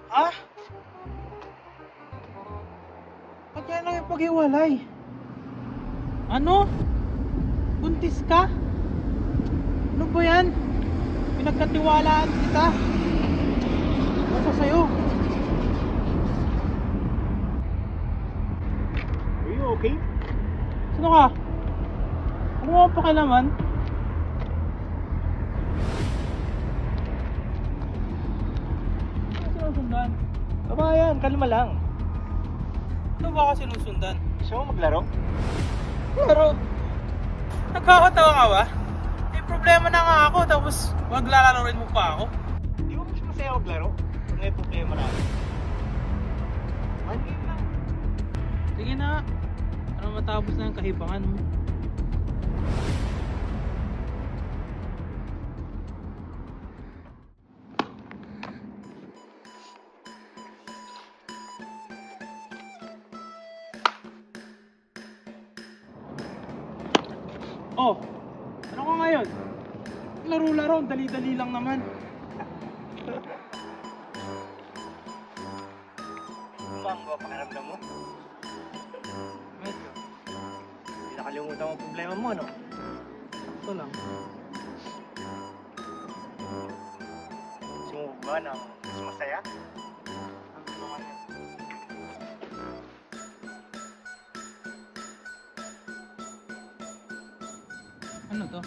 Ah? Ba't yan lang yung paghiwalay? Ano? Buntis ka? Ano ba yan? Pinagkatiwalaan kita. Basta sa'yo. Are you okay? Sino ka? Ano mo pakialaman? Ano sinusundan? Kabayan, kalma lang. Ano ba ka sinusundan? Gusto mo maglaro? Pero, nagkakatawa ka ba? May problema na nga ako, tapos maglalaroin mo pa ako. Di mo mas masaya maglaro? Kung may problema na. One game lang. Sige na, para matapos na ang kahibangan mo. Oh, ano ka ngayon? Laro-laro, dali-dali lang naman. Bang ba pakiramdam mo? Medyo, Hindi nakalimutan mo ang problema mo, no? ito lang. Gusto mo ba ng mas masaya? Ano naman yan? Ano to?